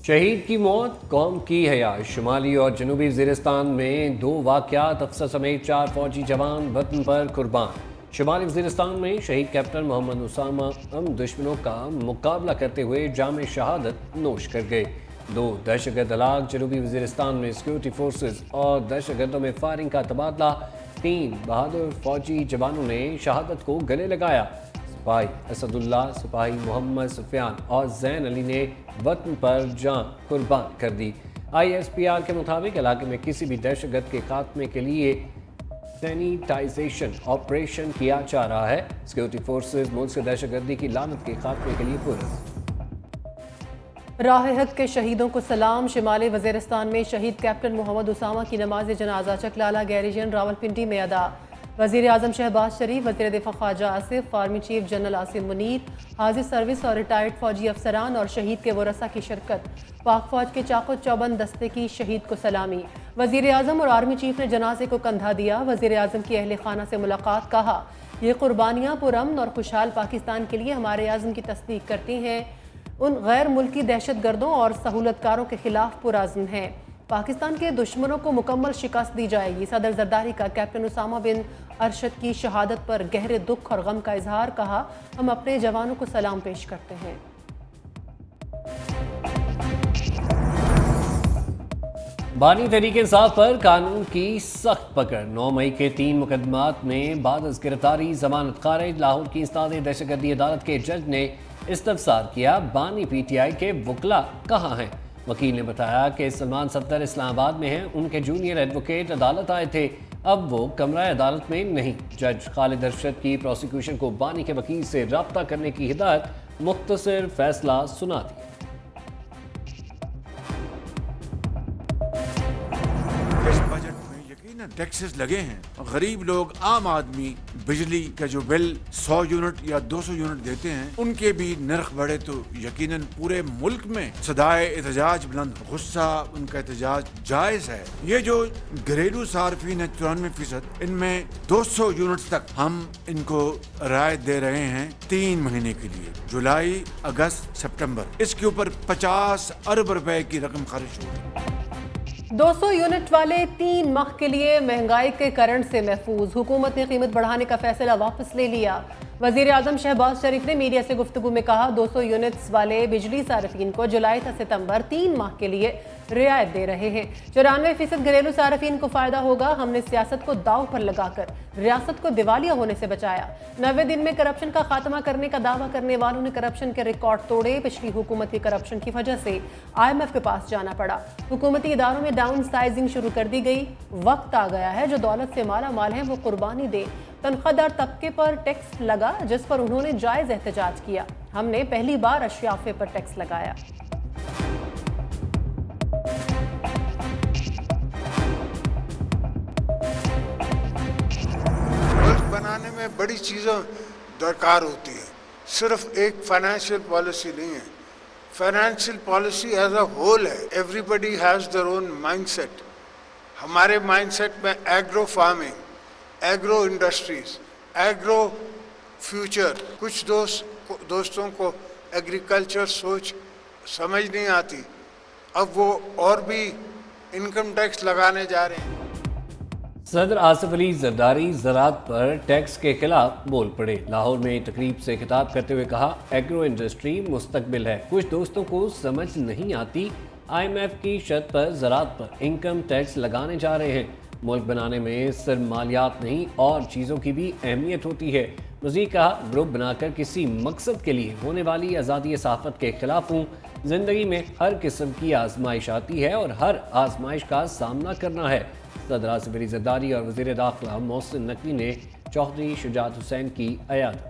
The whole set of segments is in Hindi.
शहीद की मौत कौम की हया। शुमाली और जनूबी वज़ीरिस्तान में दो वाक़यात, अफसर समेत 4 फौजी जवान वतन पर कुर्बान। शुमाली वज़ीरिस्तान में शहीद कैप्टन मोहम्मद उसामा दुश्मनों का मुकाबला करते हुए जाम शहादत नोश कर गए। 2 दहशतगर्द हलाक। जनूबी वज़ीरिस्तान में सिक्योरिटी फोर्सेज और दहशतगर्दों में फायरिंग का तबादला। 3 बहादुर फौजी जवानों ने शहादत को गले लगाया। सिपाही असदुल्ला, सिपाही मोहम्मद सुफियान और जैन अली ने वतन पर जान कुर्बान कर दी। ISPR के मुताबिक इलाके में किसी भी दहशतगर्द के खात्मे के लिए सैनिटाइजेशन ऑपरेशन किया जा रहा है। सिक्योरिटी फोर्सेज मुल्क से दहशतगर्दी की लानत के खात्मे के लिए पुरअज़्म। राह हक के शहीदों को सलाम। शिमाली वज़ीरिस्तान में शहीद कैप्टन मोहम्मद उसामा की नमाज जनाजा चकलाला गैरिजन रावलपिंडी में अदा। वज़ीर आज़म शहबाज शरीफ, वज़ीर दिफा Khawaja Asif, army chief general Asim Munir, हाजिर सर्विस और रिटायर्ड फौजी अफसरान और शहीद के वरसा की शिरकत। पाक फौज के चाको चौबंद दस्ते की शहीद को सलामी। वज़ीर आज़म और आर्मी चीफ ने जनाजे को कंधा दिया। वज़ीर आज़म की अहल खाना से मुलाकात। कहा, ये कुर्बानियाँ पुरअमन और खुशहाल पाकिस्तान के लिए हमारे आज़म की तस्दीक करती हैं। उन गैर मुल्की दहशतगर्दों और सहूलतकारों के खिलाफ पुरअज़्म हैं। पाकिस्तान के दुश्मनों को मुकम्मल शिकस्त दी जाएगी। सदर जरदारी का कैप्टन उसामा बिन अरशद की शहादत पर गहरे दुख और गम का इजहार। कहा, हम अपने जवानों को सलाम पेश करते हैं। बानी तहरीक इंसाफ पर कानून की सख्त पकड़। 9 मई के 3 मुकदमात में बाद अज़ गिरफ्तारी जमानत खारिज। लाहौर की इंसदाद दहशतगर्दी अदालत के जज ने इस्तफसार किया, बानी PTI के वकला कहाँ हैं। वकील ने बताया कि सलमान सत्तर इस्लामाबाद में हैं। उनके जूनियर एडवोकेट अदालत आए थे, अब वो कमरा अदालत में नहीं। जज खालिद अरशद की प्रोसिक्यूशन को बानी के वकील से रब्ता करने की हिदायत, मुख्तसर फैसला सुना दिया। टैक्सेस लगे हैं। गरीब लोग, आम आदमी बिजली का जो बिल 100 यूनिट या 200 यूनिट देते हैं, उनके भी नर्ख बढ़े तो यकीनन पूरे मुल्क में सदाए एहतजाज बुलंद। गुस्सा, उनका एहतजाज जायज है। ये जो घरेलू सार्फिन है 94%, इनमें 200 यूनिट तक हम इनको रायत दे रहे हैं 3 महीने के लिए, जुलाई, अगस्त, सितंबर। इसके ऊपर 50 अरब रुपए की रकम खर्च होगी। 200 यूनिट वाले 3 माह के लिए महंगाई के करंट से महफूज। हुकूमत ने कीमत बढ़ाने का फैसला वापस ले लिया। वज़ीर आज़म शहबाज शरीफ ने मीडिया से गुफ्तगू में कहा, 200 यूनिट्स वाले बिजली सार्फिन को जुलाई से सितंबर 3 माह के लिए रियायत दे रहे हैं। 94% घरेलू सार्फिन को फायदा होगा। हमने सियासत को दाव पर लगाकर रियासत को दिवालिया होने से बचाया। 90 दिन में करप्शन का खात्मा करने का दावा करने वालों ने करप्शन के रिकॉर्ड तोड़े। पिछली हुकूमत की करप्शन की वजह से IMF के पास जाना पड़ा। हुकूमती इदारों में डाउन साइजिंग शुरू कर दी गई। वक्त आ गया है जो दौलत से माला माल है वो कुर्बानी दे। तनख्वाहदार तबके पर टैक्स लगा जिस पर उन्होंने जायज एहतजाज किया। हमने पहली बार अशराफे पर टैक्स लगाया। बनाने में बड़ी चीज़ों दरकार होती है, सिर्फ एक फाइनेंशियल पॉलिसी नहीं है। Financial policy as a whole है। Everybody has their own mindset. हमारे माइंडसेट में agro farming, agro industries, agro future. कुछ दोस्तों को एग्रीकल्चर सोच समझ नहीं आती, अब वो और भी इनकम टैक्स लगाने जा रहे हैं। सदर आसिफ अली जरदारी ज़राअत पर टैक्स के खिलाफ बोल पड़े। लाहौर में तकरीब से खिताब करते हुए कहा, एग्रो इंडस्ट्री मुस्तकबिल है। कुछ दोस्तों को समझ नहीं आती, IMF की शर्त पर ज़राअत पर इनकम टैक्स लगाने जा रहे हैं। मुल्क बनाने में सिर्फ मालियात नहीं और चीज़ों की भी अहमियत होती है। मज़ीद कहा, ग्रुप बनाकर किसी मकसद के लिए होने वाली आज़ादी सहाफ़त के खिलाफ हूँ। ज़िंदगी में हर किस्म की आजमाइश आती है और हर आजमाइश का सामना करना है। सदर आसिफ अली जरदारी और वज़ीर दाखिला मोहसिन नकवी ने चौधरी शुजात हुसैन की अयादत।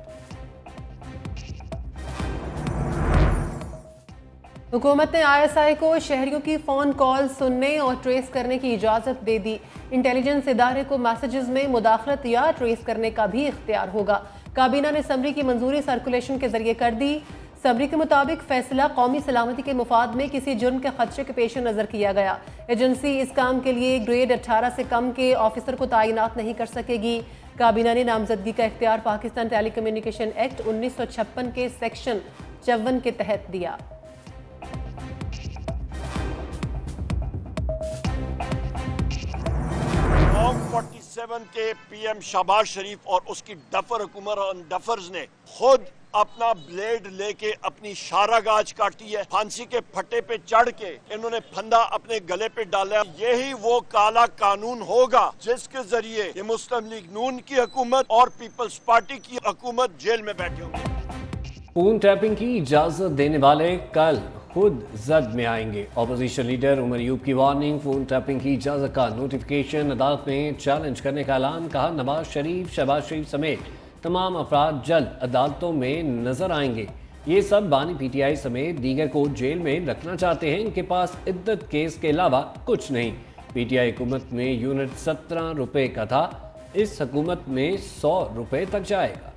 हुकूमत ने ISI को शहरियों की फ़ोन कॉल सुनने और ट्रेस करने की इजाज़त दे दी। इंटेलिजेंस इदारे को मैसेजेस में मुदाखलत या ट्रेस करने का भी इख्तियार होगा। काबीना ने समरी की मंजूरी सर्कुलेशन के जरिए कर दी। समरी के मुताबिक फैसला कौमी सलामती के मुफाद में किसी जुर्म के खदशे के पेश नज़र किया गया। एजेंसी इस काम के लिए ग्रेड 18 से कम के ऑफिसर को तैनात नहीं कर सकेगी। काबीना ने नामजदगी का इख्तियार पाकिस्तान टेली कम्युनिकेशन एक्ट 1956 के सेक्शन 54 के तहत दिया। 2007 के पीएम शहबाज शरीफ और उसकी डफर हुकूमत और डफर्स ने खुद अपना ब्लेड लेके अपनी शारागाज काटी है, फांसी के फट्टे पे चढ़ के इन्होंने फंदा अपने गले पे डाला। यही वो काला कानून होगा जिसके जरिए ये मुस्लिम लीग नून की हुकूमत और पीपल्स पार्टी की हुकूमत जेल में बैठे होंगे। फोन टैपिंग की इजाजत देने वाले कल खुद जद में आएंगे। ऑपोजिशन लीडर उमर अयूब की वार्निंग, फोन टैपिंग की इजाजत का नोटिफिकेशन अदालत में चैलेंज करने का ऐलान। कहा नवाज शरीफ, शहबाज शरीफ समेत तमाम अफराद जल्द अदालतों में नजर आएंगे। ये सब बानी पीटीआई समेत दीगर को जेल में रखना चाहते हैं। इनके पास इद्दत केस के अलावा कुछ नहीं। पीटीआई हुकूमत में यूनिट 17 रुपए का था, इस हुकूमत में 100 रुपए तक जाएगा।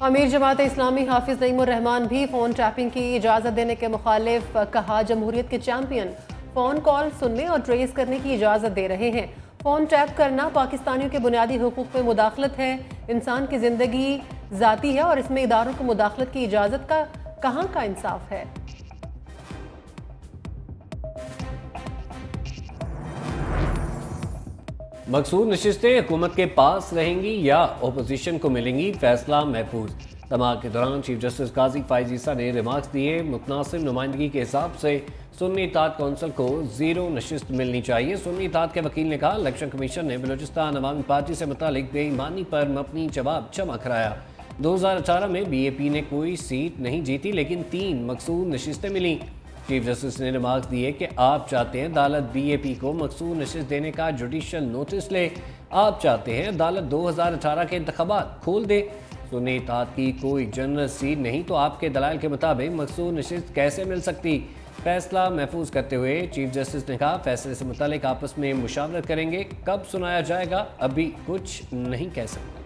अमीर जमात इस्लामी हाफिज नईमुर रहमान भी फ़ोन टैपिंग की इजाज़त देने के मुखालिफ। कहा जमहूरियत के चैंपियन फ़ोन कॉल सुनने और ट्रेस करने की इजाज़त दे रहे हैं। फ़ोन टैप करना पाकिस्तानियों के बुनियादी हुकूक में मुदाखलत है। इंसान की ज़िंदगी ज़ाती है और इसमें इदारों को मुदाखलत की इजाज़त का कहाँ का इंसाफ है। मकसूद नशिस्तें हुकूमत के पास रहेंगी या अपोजिशन को मिलेंगी, फैसला महफूज। तमाम के दौरान चीफ जस्टिस काजी फायज ईसा ने रिमार्क्स दिए। मुतनासिब नुमाइंदगी के हिसाब से सुन्नी इत्तेहाद कौंसिल को 0 नशिस्त मिलनी चाहिए। सुन्नी इत्तेहाद के वकील ने कहा इलेक्शन कमीशन ने बलूचिस्तान अवामी पार्टी से मुतालिक बेईमानी पर मबनी जवाब जमा कराया। 2018 में बीएपी ने कोई सीट नहीं जीती लेकिन 3 मकसूद नशिस्तें मिली। चीफ जस्टिस ने रिमार्क्स दिए कि आप चाहते हैं अदालत बीएपी को मकसूद नशिस्त देने का जुडिशल नोटिस ले। आप चाहते हैं अदालत 2018 के इंतखाबात खोल दे। सुन्नी इत्तेहाद की कोई जनरल सीट नहीं तो आपके दलाइल के मुताबिक मकसूद नशिस्त कैसे मिल सकती। फैसला महफूज करते हुए चीफ जस्टिस ने कहा फैसले से मुतालिक आपस में मुशावरत करेंगे। कब सुनाया जाएगा अभी कुछ नहीं कह सकते।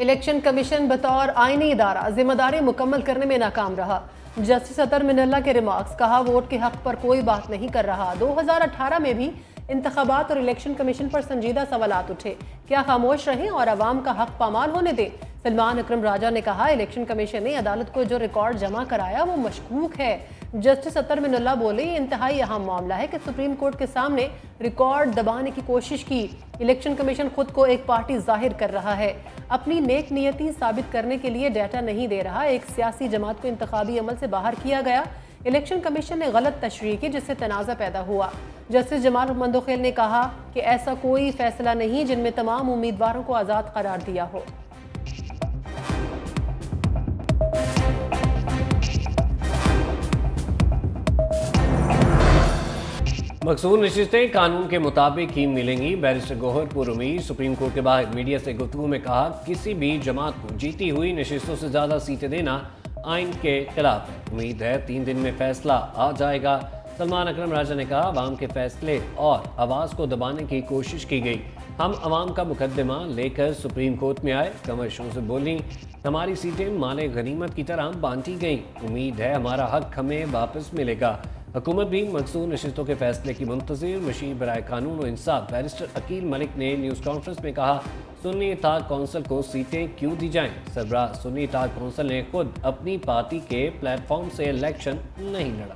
इलेक्शन कमीशन बतौर आईनी इदारा जिम्मेदारी मुकम्मल करने में नाकाम रहा। जस्टिस अतर मिनल्ला के रिमार्क्स। कहा वोट के हक पर कोई बात नहीं कर रहा। 2018 में भी इंतखाबात और इलेक्शन कमीशन पर संजीदा सवालात उठे, क्या खामोश रहें और अवाम का हक पामाल होने दें। सलमान अकरम राजा ने कहा इलेक्शन कमीशन ने अदालत को जो रिकॉर्ड जमा कराया वो मशकूक है। जस्टिस अतर मिनल्ला बोले ये इंतहाई अहम मामला है कि सुप्रीम कोर्ट के सामने रिकॉर्ड दबाने की कोशिश की। इलेक्शन कमीशन खुद को एक पार्टी जाहिर कर रहा है, अपनी नेक नियति साबित करने के लिए डाटा नहीं दे रहा। एक सियासी जमात को इंतखाबी अमल से बाहर किया गया। इलेक्शन कमीशन ने गलत तशरीह की जिससे तनाज़ा पैदा हुआ। जस्टिस जमाल मंदोखेल ने कहा कि ऐसा कोई फैसला नहीं जिनमें तमाम उम्मीदवारों को आज़ाद करार दिया हो। मकसूद नशिस्तें कानून के मुताबिक ही मिलेंगी। बैरिस्टर गौहर पुरुमीर सुप्रीम कोर्ट के बाहर मीडिया से गुफ्तगू में कहा किसी भी जमात को जीती हुई नशिस्तों से ज़्यादा सीटें देना आइन के खिलाफ है। उम्मीद है 3 दिन में फैसला आ जाएगा। सलमान अकरम राजा ने कहा अवाम के फैसले और आवाज़ को दबाने की कोशिश की गई। हम अवाम का मुकदमा लेकर सुप्रीम कोर्ट में आए। कमर शो से बोली हमारी सीटें माले गनीमत की तरह बांटी गई। उम्मीद है हमारा हक हमें वापस मिलेगा। हुकूमत भी मकसूद नशिस्तों के फैसले की मुंतज़िर। मशीर बराए कानून और इंसाफ बैरिस्टर अकील मलिक ने न्यूज़ कॉन्फ्रेंस में कहा सुन्नी इत्तेहाद कौंसिल को सीटें क्यों दी जाएं। सरबराह सुन्नी इत्तेहाद कौंसिल ने खुद अपनी पार्टी के प्लेटफॉर्म से इलेक्शन नहीं लड़ा।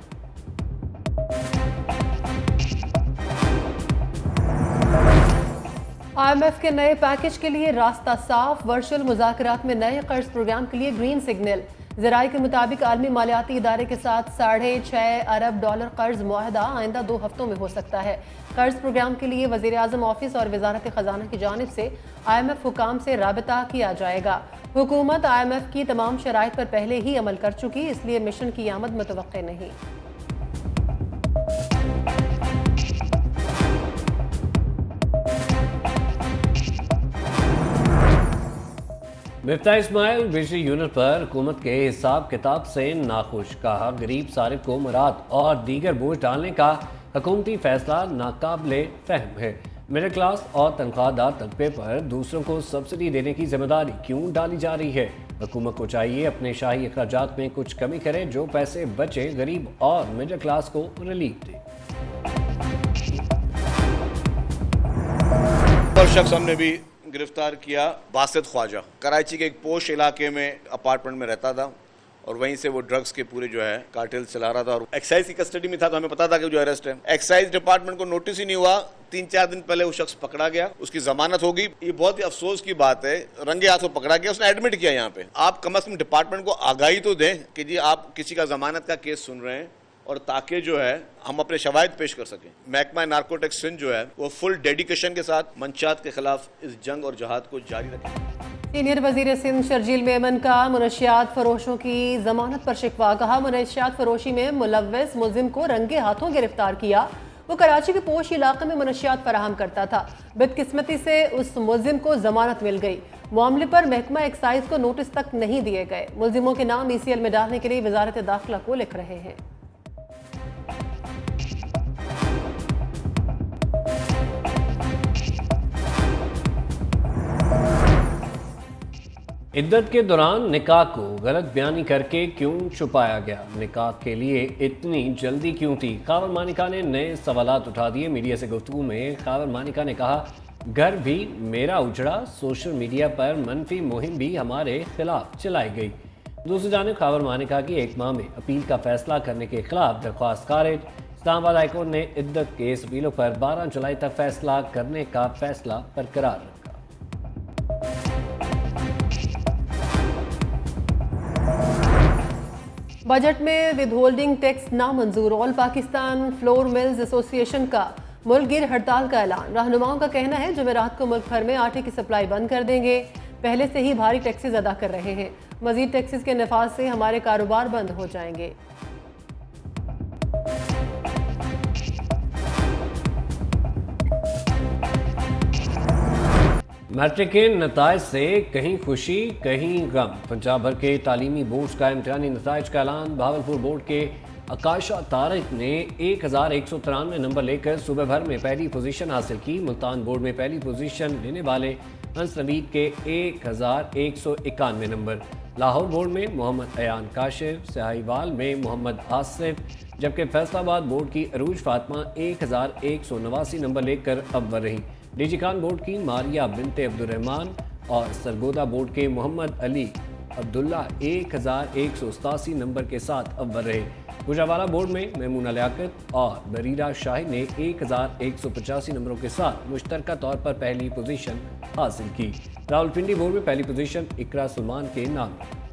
IMF के नए पैकेज के लिए रास्ता साफ। वर्चुअल मुज़ाकरात में नए कर्ज प्रोग्राम के लिए ग्रीन सिग्नल। ज़राए के मुताबिक आलमी मालियाती इदारे के साथ $6.5 अरब कर्ज मुआहदा आइंदा 2 हफ्तों में हो सकता है। कर्ज प्रोग्राम के लिए वज़ीर आज़म ऑफिस और वजारत ख़जाना की जानिब से IMF हुकाम से राबता किया जाएगा। हुकूमत IMF की तमाम शराइत पर पहले ही अमल कर चुकी, इसलिए मिशन की आमद मुतवक्के नहीं। मिफ्ताह इस्माइल बिजली यूनिट पर हुकूमत के हिसाब किताब से नाखुश। कहा गरीब सारिफ को मराद और दीगर बोझ डालने का हुकूमती फैसला नाकाबिले फहम है। मिडिल क्लास और तनख्वाहदार तबके पर दूसरों को सब्सिडी देने की जिम्मेदारी क्यों डाली जा रही है। हुकूमत को चाहिए अपने शाही अखराजात में कुछ कमी करे, जो पैसे बचे गरीब और मिडिल क्लास को रिलीफ दे। और शख्स हमने भी गिरफ्तार किया, बासित ख्वाजा, कराची के एक पोश इलाके में अपार्टमेंट में रहता था और वहीं से वो ड्रग्स के पूरे जो है कार्टेल चला रहा था और एक्साइज की कस्टडी में था, तो हमें पता था कि जो अरेस्ट है। एक्साइज डिपार्टमेंट को नोटिस ही नहीं हुआ, 3-4 दिन पहले वो शख्स पकड़ा गया, उसकी जमानत होगी। ये बहुत ही अफसोस की बात है, रंगे हाथों पकड़ा गया, उसने एडमिट किया यहाँ पे। आप कम से कम डिपार्टमेंट को आगाही तो दें कि जी आप किसी का जमानत का केस सुन रहे हैं, और ताकि जो है हम अपने शवाहिद पेश कर सकें। महकमा नारकोटिक्स सिंध जो है वो फुल डेडिकेशन के साथ मंशियात के खिलाफ इस जंग और जहाद को जारी रखें। सीनियर वजीर सिंध शर्जील मेमन का मुनशियात फरोशों की जमानत पर शिकवा। कहा, मुनशियात फरोशी में मुलव्वस मुलजिम को रंगे हाथों गिरफ्तार किया। वो कराची के पोश इलाके में मुनशियात फराहम करता था। बदकिस्मती से उस मुलजिम को जमानत मिल गई। मामले पर महकमा एक्साइज को नोटिस तक नहीं दिए गए। मुलजिमों के नाम ECL में डालने के लिए वजारत दाखिला को लिख रहे हैं। इद्दत के दौरान निकाह को गलत बयानी करके क्यों छुपाया गया? निकाह के लिए इतनी जल्दी क्यों थी? खावर मानिका ने नए सवालात उठा दिए। मीडिया से गुफ्तगू में खावर मानिका ने कहा, घर भी मेरा उजड़ा, सोशल मीडिया पर मनफी मुहिम भी हमारे खिलाफ चलाई गई। दूसरी जानिब खावर मानिका की 1 माह में अपील का फैसला करने के खिलाफ दरख्वास्त खारिज। इस्लामाबाद हाईकोर्ट ने इद्दत केस अपीलों पर 12 जुलाई तक फैसला करने का फैसला बरकरार रखा। बजट में विदहोल्डिंग टैक्स नामंजूर। All Pakistan flour mills association का मुल्कगिर हड़ताल का ऐलान। रहनुमाओं का कहना है जुमेरात को मुल्क भर में आटे की सप्लाई बंद कर देंगे। पहले से ही भारी टैक्सेस अदा कर रहे हैं। मजीद टैक्सेस के नफाज से हमारे कारोबार बंद हो जाएंगे। मैट्रिक के नताइज से कहीं खुशी कहीं गम। पंजाब भर के तालीमी बोर्ड्स का इम्तिहानी नताइज का ऐलान। भावलपुर बोर्ड के आकाशा तारिक ने 1193 नंबर लेकर सूबे भर में पहली पोजीशन हासिल की। मुल्तान बोर्ड में पहली पोजीशन लेने वाले हंस नवीद के 1191 नंबर। लाहौर बोर्ड में मोहम्मद अयान काशिर, सहाईवाल में मोहम्मद आसिफ, जबकि फैसलाबाद बोर्ड की अरूज फातिमा 1189 नंबर लेकर अव्वल रही। डीजी खान बोर्ड की मारिया बिनते अब्दुर्रहमान और सरगोदा बोर्ड के मोहम्मद अली अब्दुल्ला 1187 नंबर के साथ अव्वल रहे। गुजरावाला बोर्ड में मेमूना लियाकत और बरीरा शाहिद ने 1185 नंबरों के साथ मुश्तरका तौर पर पहली पोजीशन हासिल की। रावलपिंडी बोर्ड में पहली पोजीशन इकरा सलमान के नाम है।